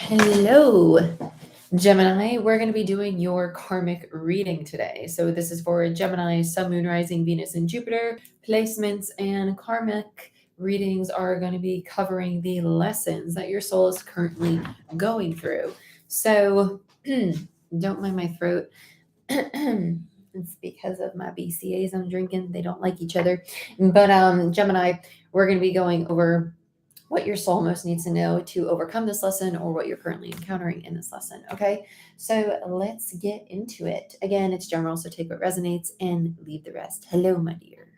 Hello, Gemini. We're going to be doing your karmic reading today. So this is for Gemini, Sun, Moon, Rising, Venus, and Jupiter placements, and karmic readings are going to be covering the lessons that your soul is currently going through. So don't mind my throat. It's because of my BCAs I'm drinking. They don't like each other. But Gemini, we're going to be going over what your soul most needs to know to overcome this lesson or what you're currently encountering in this lesson. Okay, so let's get into it. Again, it's general, so take what resonates and leave the rest. Hello, my dear.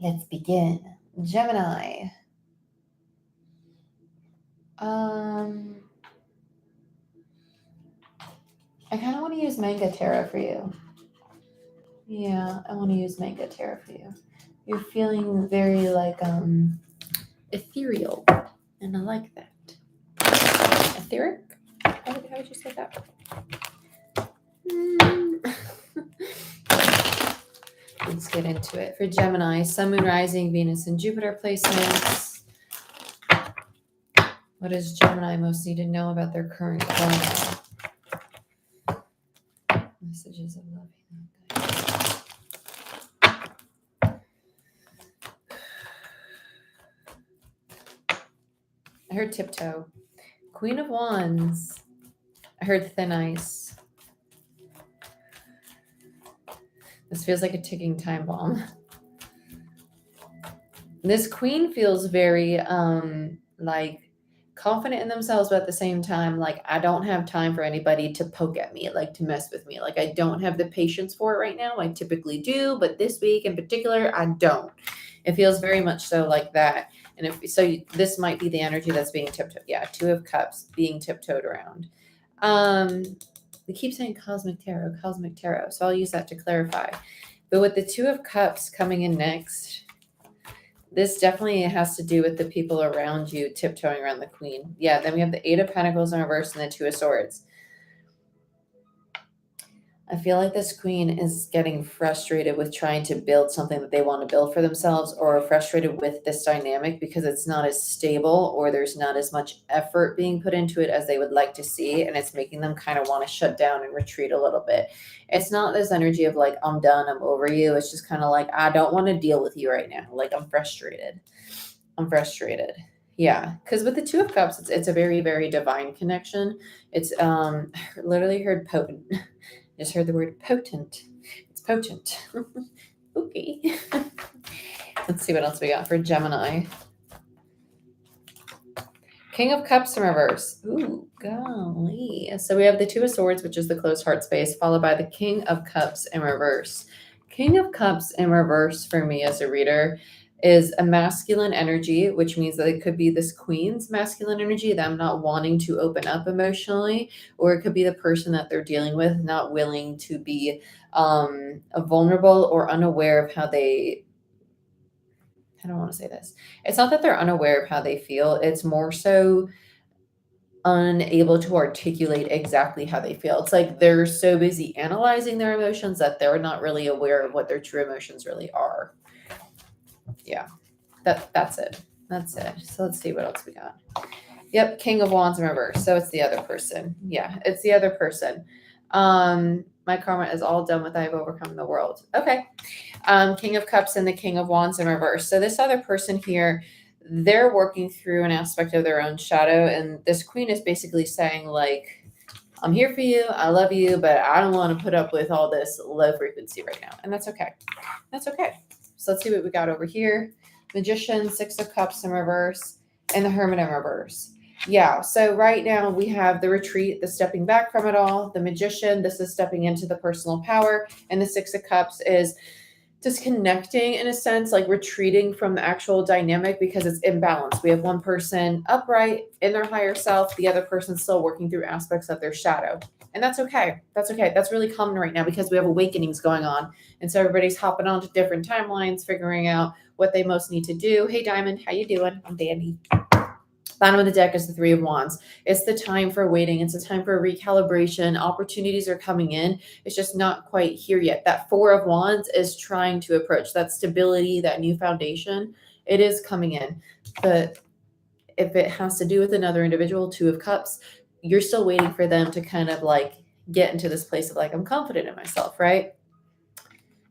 Let's begin. Gemini. I kind of want to use Manga Tarot for you. Yeah, I want to use Manga Tarot for you. You're feeling very like ethereal, and I like that. Etheric? How would you say that? Let's get into it. For Gemini, Sun, Moon, Rising, Venus, and Jupiter placements. What does Gemini most need to know about their current karma? Messages of love. I heard tiptoe. Queen of Wands. I heard thin ice. This feels like a ticking time bomb. This queen feels very like confident in themselves, but at the same time, like, I don't have time for anybody to poke at me, like to mess with me. Like, I don't have the patience for it right now. I typically do, but this week in particular, I don't. It feels very much so like that. And if so, this might be the energy that's being tiptoed. Yeah, Two of Cups being tiptoed around. We keep saying cosmic tarot. So I'll use that to clarify. But with the Two of Cups coming in next, this definitely has to do with the people around you tiptoeing around the queen. Yeah, then we have the Eight of Pentacles in reverse and the Two of Swords. I feel like this queen is getting frustrated with trying to build something that they want to build for themselves, or frustrated with this dynamic because it's not as stable, or there's not as much effort being put into it as they would like to see. And it's making them kind of want to shut down and retreat a little bit. It's not this energy of like, I'm done, I'm over you. It's just kind of like, I don't want to deal with you right now. Like, I'm frustrated. Yeah, because with the Two of Cups, it's a very, very divine connection. It's literally heard potent. Just heard the word potent. It's potent. Okay. Let's see what else we got for Gemini. King of Cups in reverse. Ooh, golly. So we have the Two of Swords, which is the closed heart space, followed by the King of Cups in reverse. King of Cups in reverse for me as a reader is a masculine energy, which means that it could be this queen's masculine energy, them not wanting to open up emotionally, or it could be the person that they're dealing with not willing to be vulnerable or unaware of how they, I don't want to say this. It's not that they're unaware of how they feel. It's more so unable to articulate exactly how they feel. It's like they're so busy analyzing their emotions that they're not really aware of what their true emotions really are. Yeah, that's it. So let's see what else we got. Yep, King of Wands in reverse. So it's the other person. Yeah, it's the other person. My karma is all done with. I've overcome the world. Okay. King of Cups and the King of Wands in reverse. So this other person here, they're working through an aspect of their own shadow, and this queen is basically saying, like, I'm here for you, I love you, but I don't want to put up with all this low frequency right now. And that's okay. So let's see what we got over here. Magician, Six of Cups in reverse, and the Hermit in reverse. Yeah, so right now we have the retreat, the stepping back from it all. The Magician, this is stepping into the personal power, and the Six of Cups is disconnecting, in a sense, like retreating from the actual dynamic because it's imbalanced. We have one person upright in their higher self, the other person still working through aspects of their shadow. And that's okay. That's really common right now because we have awakenings going on. And so everybody's hopping onto different timelines, figuring out what they most need to do. Hey, Diamond, how you doing? I'm Dandy. Bottom of the deck is the Three of Wands. It's the time for waiting. It's a time for recalibration. Opportunities are coming in. It's just not quite here yet. That Four of Wands is trying to approach that stability, that new foundation. It is coming in, but if it has to do with another individual, Two of Cups, you're still waiting for them to kind of like get into this place of like, I'm confident in myself, right?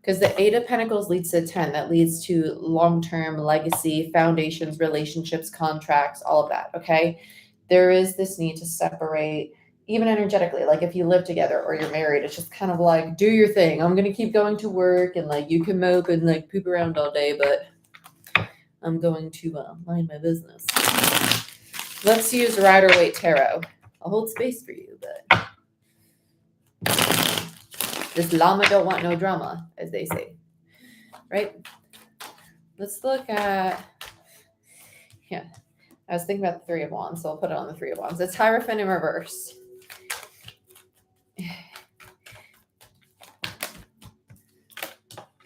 Because the Eight of Pentacles leads to 10. That leads to long-term legacy, foundations, relationships, contracts, all of that, okay? There is this need to separate, even energetically. Like if you live together or you're married, it's just kind of like, do your thing. I'm going to keep going to work and like you can mope and like poop around all day, but I'm going to mind my business. Let's use Rider-Waite Tarot. I'll hold space for you, but this llama don't want no drama, as they say, right? Let's look at, yeah, I was thinking about the Three of Wands, so I'll put it on the Three of Wands. It's Hierophant in reverse.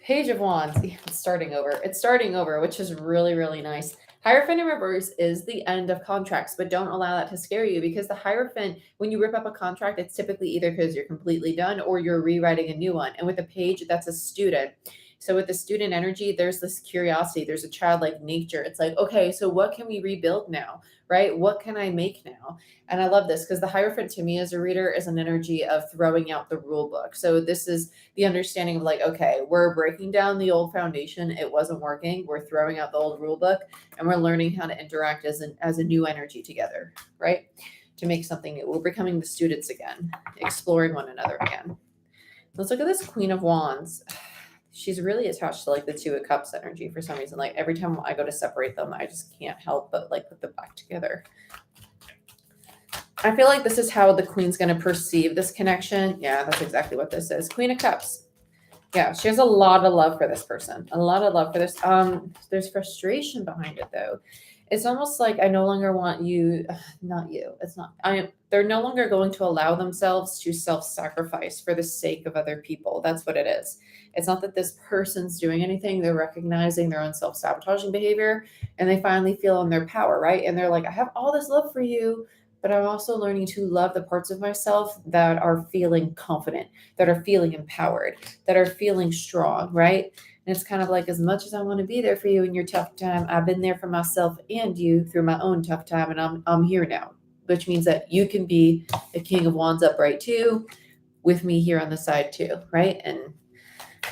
Page of Wands. Yeah, it's starting over. It's starting over, which is really, really nice. Hierophant in reverse is the end of contracts, but don't allow that to scare you because the Hierophant, when you rip up a contract, it's typically either because you're completely done or you're rewriting a new one. And with a page, that's a student. So with the student energy, there's this curiosity, there's a childlike nature. It's like, okay, so what can we rebuild now, right? What can I make now? And I love this because the Hierophant to me as a reader is an energy of throwing out the rule book. So this is the understanding of like, okay, we're breaking down the old foundation. It wasn't working. We're throwing out the old rule book and we're learning how to interact as a new energy together, right? To make something new. We're becoming the students again, exploring one another again. Let's look at this Queen of Wands. She's really attached to like the Two of Cups energy for some reason. Like every time I go to separate them, I just can't help but like put them back together. I feel like this is how the Queen's going to perceive this connection. Yeah, that's exactly what this is. Queen of Cups. Yeah, she has a lot of love for this person. A lot of love for this. There's frustration behind it though. It's almost like I no longer want you, not you. It's not. They're no longer going to allow themselves to self-sacrifice for the sake of other people. That's what it is. It's not that this person's doing anything. They're recognizing their own self-sabotaging behavior and they finally feel in their power, right? And they're like, I have all this love for you, but I'm also learning to love the parts of myself that are feeling confident, that are feeling empowered, that are feeling strong, right? And it's kind of like, as much as I want to be there for you in your tough time, I've been there for myself and you through my own tough time, and I'm here now, which means that you can be the King of Wands upright too, with me here on the side too, right? And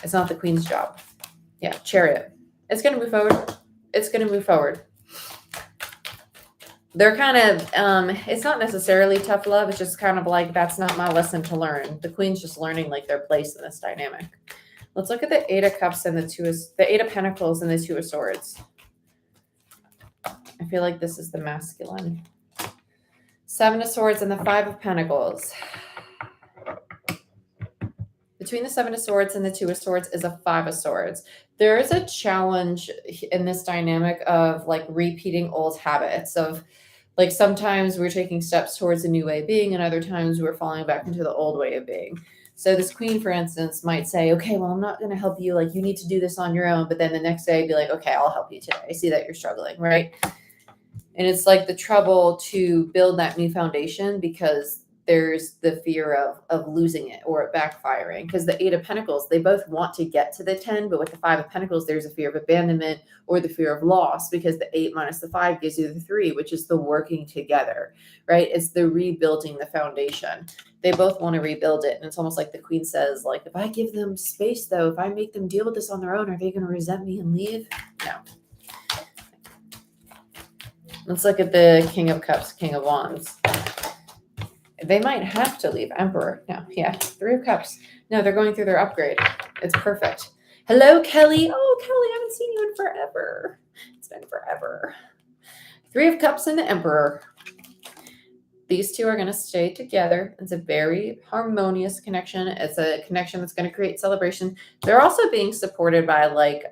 it's not the Queen's job. Yeah, Chariot. It's going to move forward. It's going to move forward. They're kind of, it's not necessarily tough love. It's just kind of like, that's not my lesson to learn. The Queen's just learning like their place in this dynamic. Let's look at the Eight of Cups and the Eight of Pentacles and the Two of Swords. I feel like this is the masculine. Seven of Swords and the Five of Pentacles. Between the Seven of Swords and the Two of Swords is a Five of Swords. There is a challenge in this dynamic of like repeating old habits of like sometimes we're taking steps towards a new way of being and other times we're falling back into the old way of being. So this Queen, for instance, might say, okay, well, I'm not going to help you. Like you need to do this on your own. But then the next day be like, okay, I'll help you today. I see that you're struggling, right? And it's like the trouble to build that new foundation because there's the fear of losing it or it backfiring. Because the Eight of Pentacles, they both want to get to the 10, but with the Five of Pentacles, there's a fear of abandonment or the fear of loss because the 8 minus the 5 gives you the 3, which is the working together, right? It's the rebuilding the foundation. They both want to rebuild it. And it's almost like the Queen says, like, if I give them space, though, if I make them deal with this on their own, are they going to resent me and leave? No. Let's look at the King of Cups, King of Wands. They might have to leave. Emperor. No, yeah. Three of Cups. No, they're going through their upgrade. It's perfect. Hello, Kelly. Oh, Kelly, I haven't seen you in forever. It's been forever. Three of Cups and the Emperor. These two are going to stay together. It's a very harmonious connection. It's a connection that's going to create celebration. They're also being supported by like,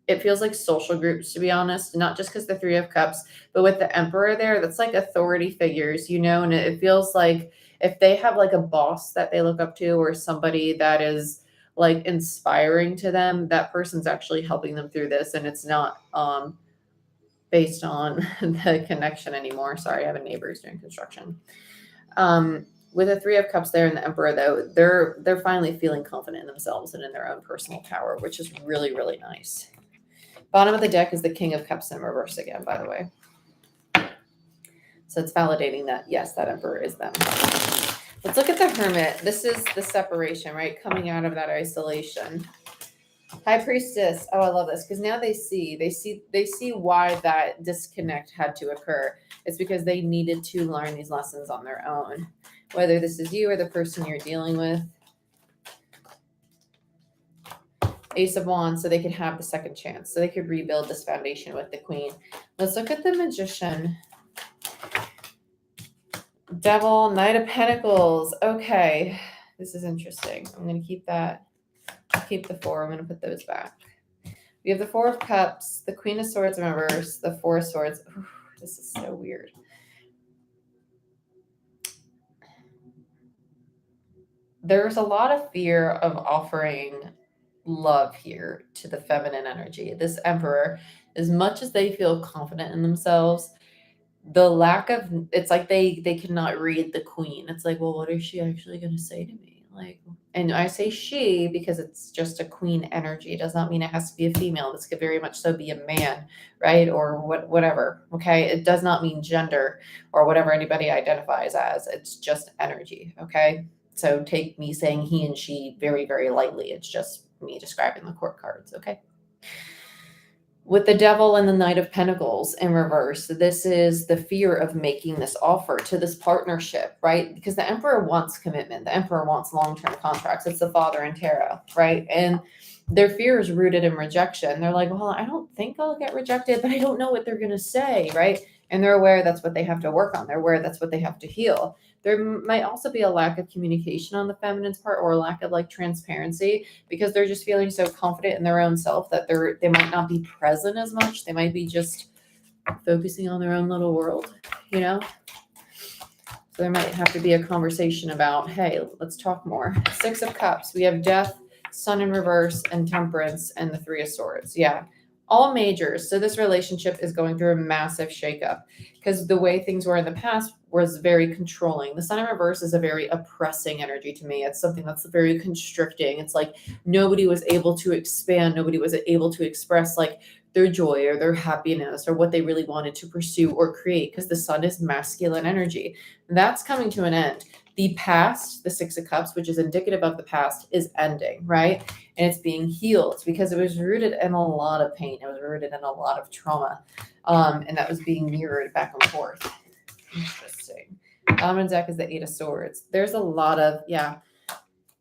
it feels like social groups, to be honest, not just because the Three of Cups, but with the Emperor there, that's like authority figures, you know, and it feels like if they have like a boss that they look up to or somebody that is like inspiring to them, that person's actually helping them through this. And it's not based on the connection anymore. Sorry, I have a neighbor who's doing construction. With the Three of Cups there and the Emperor, though, they're finally feeling confident in themselves and in their own personal power, which is really, really nice. Bottom of the deck is the King of Cups in reverse again, by the way. So it's validating that, yes, that Emperor is them. Let's look at the Hermit. This is the separation, right? Coming out of that isolation. High Priestess. Oh, I love this because now they see why that disconnect had to occur. It's because they needed to learn these lessons on their own. Whether this is you or the person you're dealing with. Ace of Wands, so they could have the second chance, so they could rebuild this foundation with the Queen. Let's look at the Magician. Devil, Knight of Pentacles. Okay, this is interesting. I'm going to keep that. Keep the 4. I'm going to put those back. We have the 4 of Cups, the Queen of Swords in reverse, the 4 of Swords. Ooh, this is so weird. There's a lot of fear of offering love here to the feminine energy. This Emperor, as much as they feel confident in themselves, the lack of, it's like they cannot read the Queen. It's like, well, what is she actually going to say to me? Like, and I say she because it's just a Queen energy. It does not mean it has to be a female. This could very much so be a man, right? Or whatever. Okay. It does not mean gender or whatever anybody identifies as. It's just energy. Okay. So take me saying he and she very, very lightly. It's just me describing the court cards. Okay. With the Devil and the Knight of Pentacles in reverse, this is the fear of making this offer to this partnership, right? Because the Emperor wants commitment. The Emperor wants long-term contracts. It's the Father in Tarot, right? And their fear is rooted in rejection. They're like, well, I don't think I'll get rejected, but I don't know what they're going to say, right? And they're aware that's what they have to work on. They're aware that's what they have to heal. There might also be a lack of communication on the feminine's part or a lack of like transparency because they're just feeling so confident in their own self that they might not be present as much. They might be just focusing on their own little world, you know? So there might have to be a conversation about, hey, let's talk more. 6 of Cups. We have Death, Sun in reverse, and Temperance, and the 3 of Swords. Yeah. All majors. So this relationship is going through a massive shakeup because the way things were in the past was very controlling. The Sun in reverse is a very oppressing energy to me. It's something that's very constricting. It's like nobody was able to expand. Nobody was able to express like their joy or their happiness or what they really wanted to pursue or create because the Sun is masculine energy. That's coming to an end. The past, the 6 of Cups, which is indicative of the past, is ending, right? And it's being healed because it was rooted in a lot of pain. It was rooted in a lot of trauma. And that was being mirrored back and forth. Interesting. Dominant deck is the 8 of Swords. There's a lot of, yeah.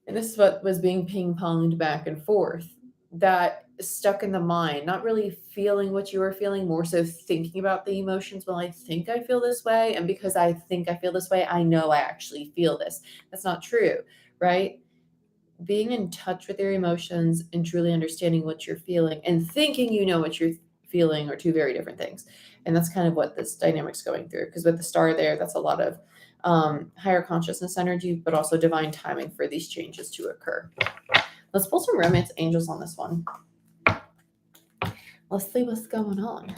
And this is what was being ping-ponged back and forth. That stuck in the mind, not really feeling what you were feeling, more so thinking about the emotions. Well, I think I feel this way. And because I think I feel this way, I know I actually feel this. That's not true, right? Being in touch with your emotions and truly understanding what you're feeling and thinking you know what you're feeling are two very different things. And that's kind of what this dynamic's going through. Because with the star there, that's a lot of higher consciousness energy, but also divine timing for these changes to occur. Let's pull some romance angels on this one. Let's see what's going on.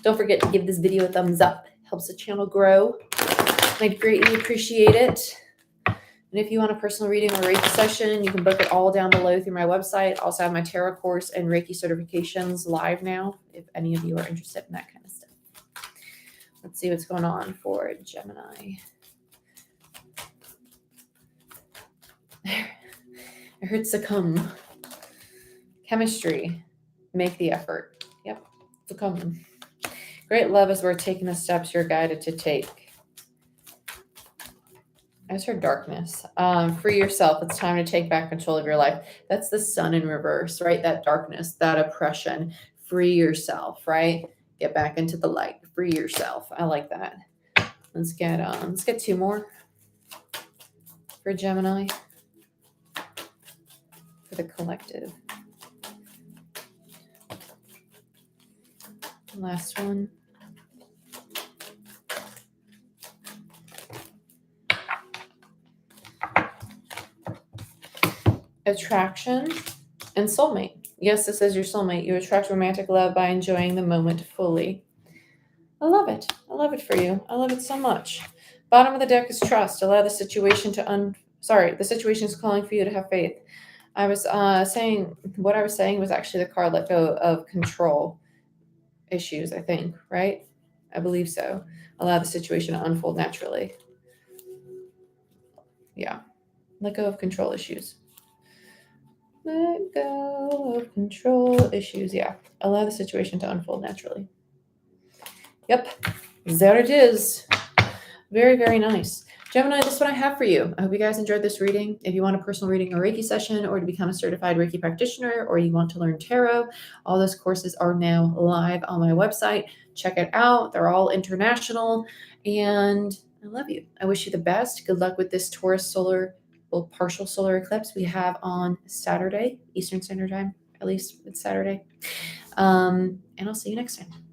Don't forget to give this video a thumbs up. Helps the channel grow. I'd greatly appreciate it. And if you want a personal reading or Reiki session, you can book it all down below through my website. Also have my tarot course and Reiki certifications live now, if any of you are interested in that kind of stuff. Let's see what's going on for Gemini. I heard succumb. Chemistry. Make the effort. Yep. Succumb. Great love is worth taking the steps you're guided to take. I just heard darkness. Free yourself. It's time to take back control of your life. That's the Sun in reverse, right? That darkness, that oppression. Free yourself, right? Get back into the light. Free yourself. I like that. Let's get 2 more for Gemini. For the collective. Last one. Attraction and soulmate. Yes, this is your soulmate. You attract romantic love by enjoying the moment fully. I love it. I love it for you. I love it so much. Bottom of the deck is trust. Allow the situation the situation is calling for you to have faith. I was saying was actually the card let go of control issues, I think, right? I believe so. Allow the situation to unfold naturally. Yeah. Let go of control issues. Let go of control issues. Yeah. Allow the situation to unfold naturally. Yep. There it is. Very, very nice. Gemini, this is what I have for you. I hope you guys enjoyed this reading. If you want a personal reading or Reiki session, or to become a certified Reiki practitioner, or you want to learn tarot, all those courses are now live on my website. Check it out. They're all international. And I love you. I wish you the best. Good luck with this Taurus solar, well, partial solar eclipse we have on Saturday, Eastern Standard Time. At least it's Saturday. And I'll see you next time.